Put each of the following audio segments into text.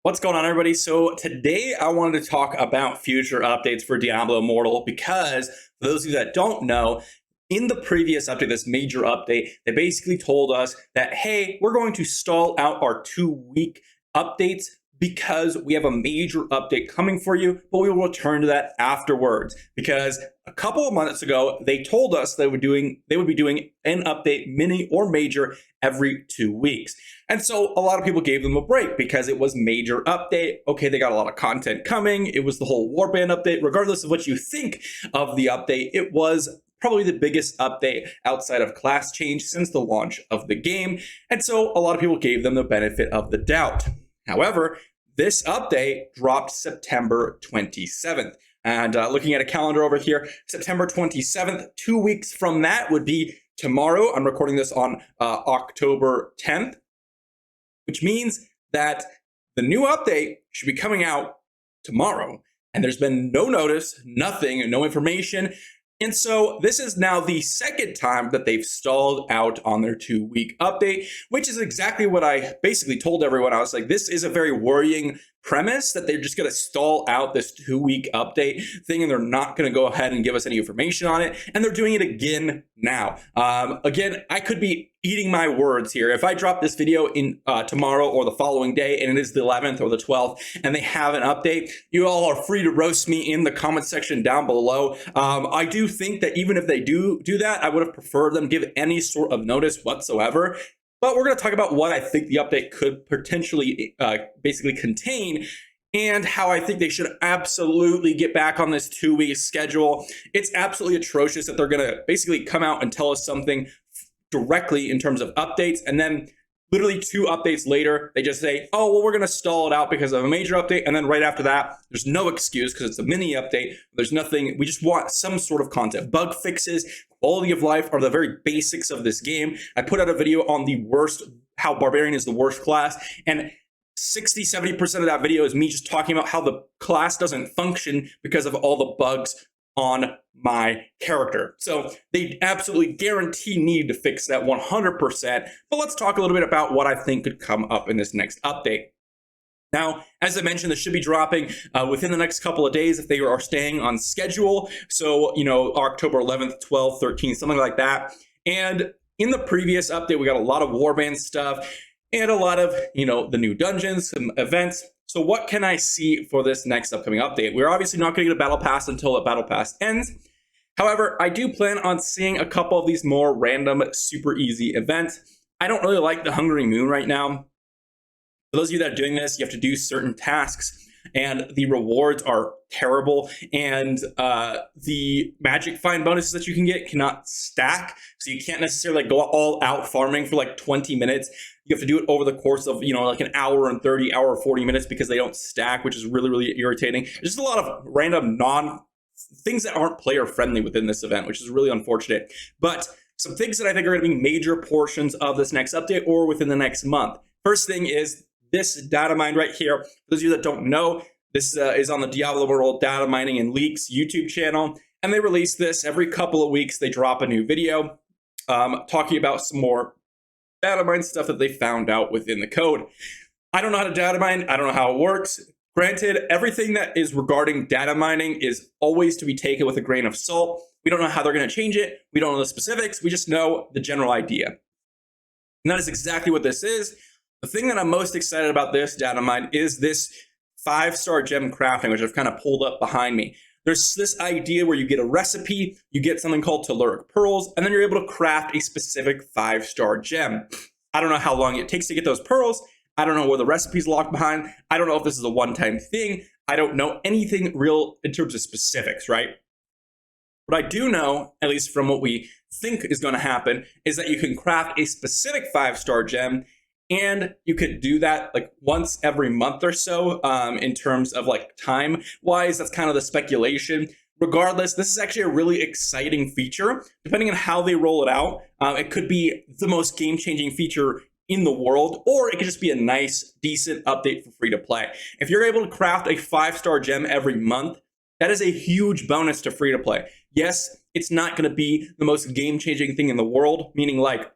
What's going on, everybody? So today I wanted to talk about future updates for Diablo Immortal because for those of you that don't know, in the previous update, this major update, they basically told us that, hey, we're going to stall out our 2-week updates because we have a major update coming for you, but we will return to that afterwards. Because a couple of months ago, they told us they would be doing an update, mini or major, every 2 weeks. And so a lot of people gave them a break because it was major update. Okay, they got a lot of content coming. It was the whole warband update. Regardless of what you think of the update, it was probably the biggest update outside of class change since the launch of the game. And so a lot of people gave them the benefit of the doubt. However, this update dropped September 27th. And looking at a calendar over here, September 27th, 2 weeks from that would be tomorrow. I'm recording this on October 10th, which means that the new update should be coming out tomorrow. And there's been no notice, nothing, no information. And so this is now the second time that they've stalled out on their 2-week update, which is exactly what I basically told everyone. I was like, this is a very worrying premise that they're just going to stall out this 2-week update thing and they're not going to go ahead and give us any information on it. And they're doing it again now. Again, I could be eating my words here. If I drop this video in tomorrow or the following day and it is the 11th or the 12th and they have an update, you all are free to roast me in the comment section down below. I do think that even if they do that, I would have preferred them give any sort of notice whatsoever. But we're going to talk about what I think the update could potentially basically contain and how I think they should absolutely get back on this 2-week schedule. It's absolutely atrocious that they're going to basically come out and tell us something directly in terms of updates, and then literally 2 updates later, they just say, oh, well, we're going to stall it out because of a major update. And then right after that, there's no excuse because it's a mini update. There's nothing. We just want some sort of content. Bug fixes, quality of life are the very basics of this game. I put out a video on the worst, how Barbarian is the worst class. And 60-70% of that video is me just talking about how the class doesn't function because of all the bugs on my character. So they absolutely guarantee need to fix that 100%. But let's talk a little bit about what I think could come up in this next update. Now, as I mentioned, this should be dropping within the next couple of days if they are staying on schedule. So, October 11th, 12th, 13th, something like that. And in the previous update, we got a lot of warband stuff and a lot of, the new dungeons, some events. So what can I see for this next upcoming update? We're obviously not going to get a battle pass until the battle pass ends. However, I do plan on seeing a couple of these more random, super easy events. I don't really like the Hungering Moon right now. For those of you that are doing this, you have to do certain tasks and the rewards are terrible. And the magic find bonuses that you can get cannot stack. So you can't necessarily go all out farming for like 20 minutes. You have to do it over the course of, like an hour and 30, hour 40 minutes because they don't stack, which is really, really irritating. There's just a lot of random things that aren't player friendly within this event, which is really unfortunate. But some things that I think are going to be major portions of this next update or within the next month. First thing is this data mine right here. For those of you that don't know, this is on the Diablo Immortal Data Mining and Leaks YouTube channel. And they release this every couple of weeks. They drop a new video talking about some more data mine stuff that they found out within the code. I don't know how to data mine. I don't know how it works. Granted, everything that is regarding data mining is always to be taken with a grain of salt. We don't know how they're going to change it. We don't know the specifics. We just know the general idea. And that is exactly what this is. The thing that I'm most excited about this data mine is this 5-star gem crafting, which I've kind of pulled up behind me. There's this idea where you get a recipe, you get something called telluric pearls, and then you're able to craft a specific 5-star gem. I don't know how long it takes to get those pearls. I don't know where the recipe's locked behind. I don't know if this is a one-time thing. I don't know anything real in terms of specifics, right? What I do know, at least from what we think is going to happen, is that you can craft a specific 5-star gem, and you could do that like once every month or so in terms of like time wise. That's kind of the speculation. Regardless, this is actually a really exciting feature. Depending on how they roll it out, it could be the most game-changing feature in the world, or it could just be a nice, decent update for free to play. If you're able to craft a 5-star gem every month, that is a huge bonus to free to play. Yes, it's not going to be the most game-changing thing in the world, meaning like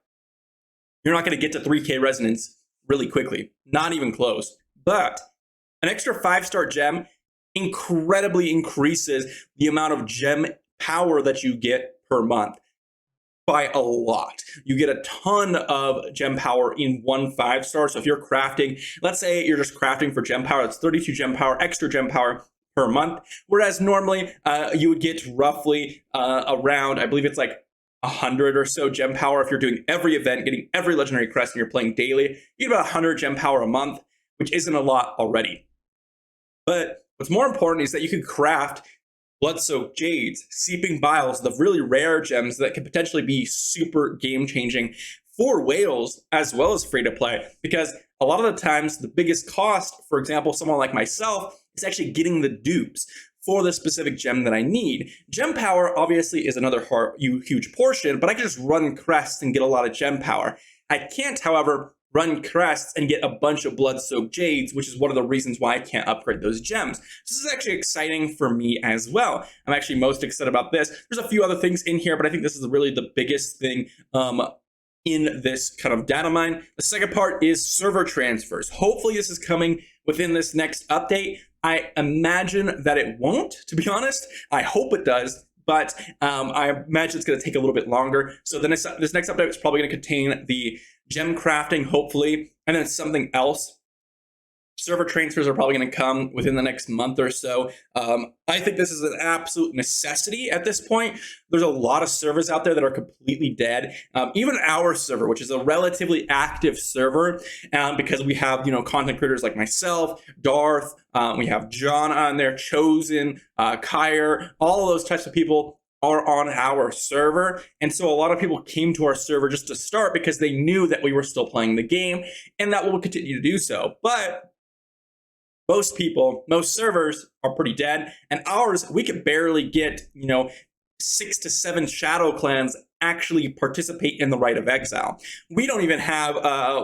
you're not going to get to 3K resonance really quickly, not even close. But An extra 5-star gem incredibly increases the amount of gem power that you get per month by a lot. You get a ton of gem power in one 5-star. So if you're crafting, let's say you're just crafting for gem power, that's 32 gem power, extra gem power per month. Whereas normally you would get roughly around, I believe it's like 100 or so gem power if you're doing every event, getting every legendary crest, and you're playing daily. You get about 100 gem power a month, which isn't a lot already. But what's more important is that you can craft Blood-Soaked Jades, Seeping Biles, the really rare gems that could potentially be super game-changing for whales as well as free-to-play. Because a lot of the times, the biggest cost, for example, someone like myself, is actually getting the dupes for the specific gem that I need. Gem power, obviously, is another huge portion, but I can just run crests and get a lot of gem power. I can't, however, run crests and get a bunch of Blood-Soaked Jades, which is one of the reasons why I can't upgrade those gems. This is actually exciting for me as well. I'm actually most excited about this. There's a few other things in here, but I think this is really the biggest thing in this kind of data mine. The second part is server transfers. Hopefully this is coming within this next update. I imagine that it won't, to be honest. I hope it does, but I imagine it's going to take a little bit longer. So this next update is probably going to contain the gem crafting, hopefully, and then something else. Server transfers are probably going to come within the next month or so. I think this is an absolute necessity at this point. There's a lot of servers out there that are completely dead. Even our server, which is a relatively active server, because we have content creators like myself, Darth, we have John on there, Chosen, Kyre, all of those types of people are on our server. And so a lot of people came to our server just to start because they knew that we were still playing the game, and that will continue to do so. But most servers are pretty dead, and ours, we could barely get, 6 to 7 shadow clans actually participate in the Rite of Exile. We don't even have,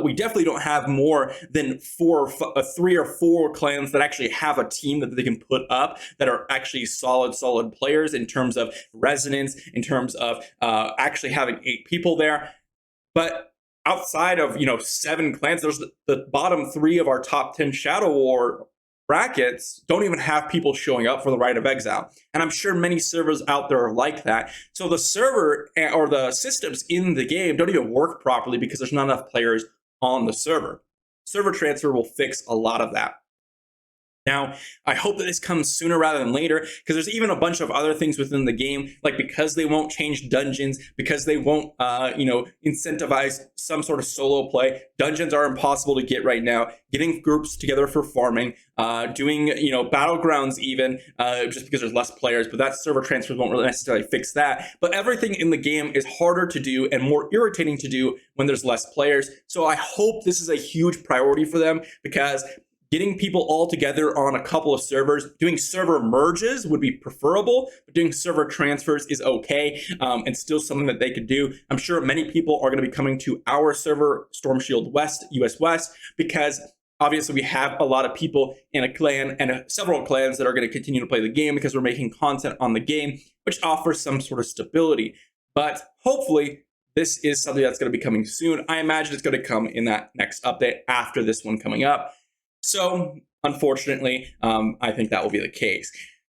we definitely don't have more than 3 or 4 clans that actually have a team that they can put up that are actually solid players in terms of resonance, in terms of actually having 8 people there. But outside of 7 clans, there's the bottom 3 of our top 10 Shadow War brackets don't even have people showing up for the Rite of Exile. And I'm sure many servers out there are like that. So the server or the systems in the game don't even work properly because there's not enough players on the server. Server transfer will fix a lot of that. Now, I hope that this comes sooner rather than later, because there's even a bunch of other things within the game, like because they won't change dungeons, because they won't, incentivize some sort of solo play. Dungeons are impossible to get right now. Getting groups together for farming, doing, battlegrounds even, just because there's less players, but that server transfers won't really necessarily fix that. But everything in the game is harder to do and more irritating to do when there's less players. So I hope this is a huge priority for them, because getting people all together on a couple of servers, doing server merges would be preferable, but doing server transfers is okay, and still something that they could do. I'm sure many people are going to be coming to our server, Storm Shield West, US West, because obviously we have a lot of people in a clan and several clans that are going to continue to play the game because we're making content on the game, which offers some sort of stability. But hopefully, this is something that's going to be coming soon. I imagine it's going to come in that next update after this one coming up. So, unfortunately, I think that will be the case.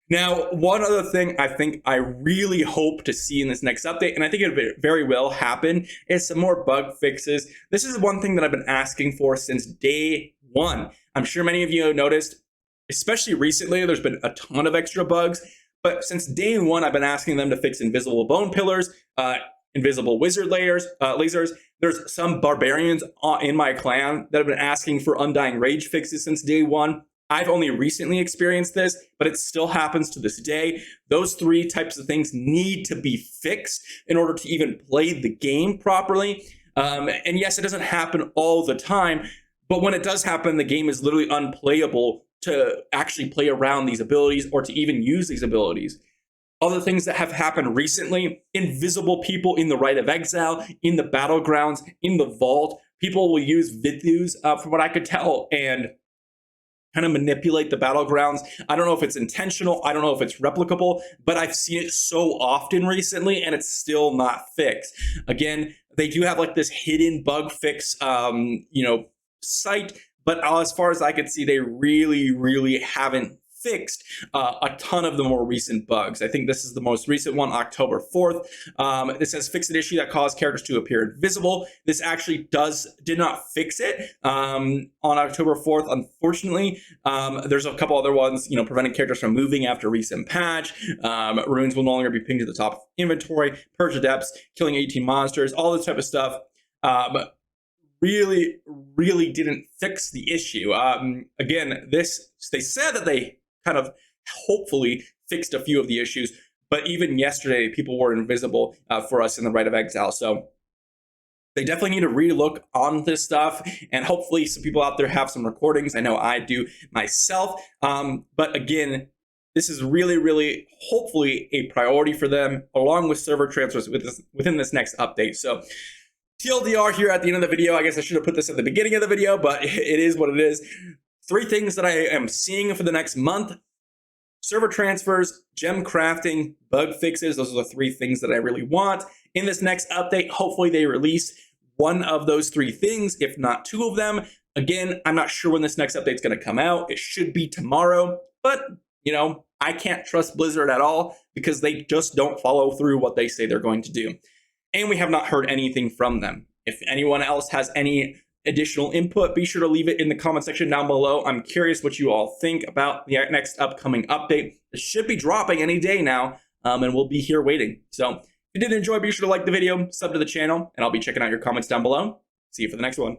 Now, one other thing I think I really hope to see in this next update, and I think it very well happen, is some more bug fixes. This is one thing that I've been asking for since day one. I'm sure many of you have noticed, especially recently, there's been a ton of extra bugs. But since day one, I've been asking them to fix invisible bone pillars, invisible wizard lasers. There's some barbarians in my clan that have been asking for Undying Rage fixes since day one. I've only recently experienced this, but it still happens to this day. Those 3 types of things need to be fixed in order to even play the game properly. And yes, it doesn't happen all the time, but when it does happen, the game is literally unplayable to actually play around these abilities or to even use these abilities. Other things that have happened recently, invisible people in the Rite of Exile, in the battlegrounds, in the vault. People will use Vidus, from what I could tell, and kind of manipulate the battlegrounds. I don't know if it's intentional. I don't know if it's replicable, but I've seen it so often recently, and it's still not fixed. Again, they do have like this hidden bug fix, site, But as far as I could see, they really haven't fixed a ton of the more recent bugs. I think this is the most recent one, October 4th. It says fix an issue that caused characters to appear invisible. This actually did not fix it on October 4th, unfortunately. There's a couple other ones, preventing characters from moving after recent patch. Runes will no longer be pinged to the top of inventory, purge adepts, killing 18 monsters, all this type of stuff. Really didn't fix the issue. Again, they said that they kind of hopefully fixed a few of the issues, but even yesterday, people were invisible for us in the Rite of Exile. So they definitely need to relook on this stuff, and hopefully some people out there have some recordings. I know I do myself. But again, this is really hopefully a priority for them, along with server transfers within this next update. So TLDR here at the end of the video. I guess I should have put this at the beginning of the video, but it is what it is. 3 things that I am seeing for the next month: server transfers, gem crafting, bug fixes. Those are the 3 things that I really want. In this next update, hopefully they release one of those 3 things, if not 2 of them. Again, I'm not sure when this next update is going to come out. It should be tomorrow, but I can't trust Blizzard at all because they just don't follow through what they say they're going to do. And we have not heard anything from them. If anyone else has any additional input, be sure to leave it in the comment section down below. I'm curious what you all think about the next upcoming update. It should be dropping any day now, and we'll be here waiting. So if you did enjoy, be sure to like the video, sub to the channel, and I'll be checking out your comments down below. See you for the next one.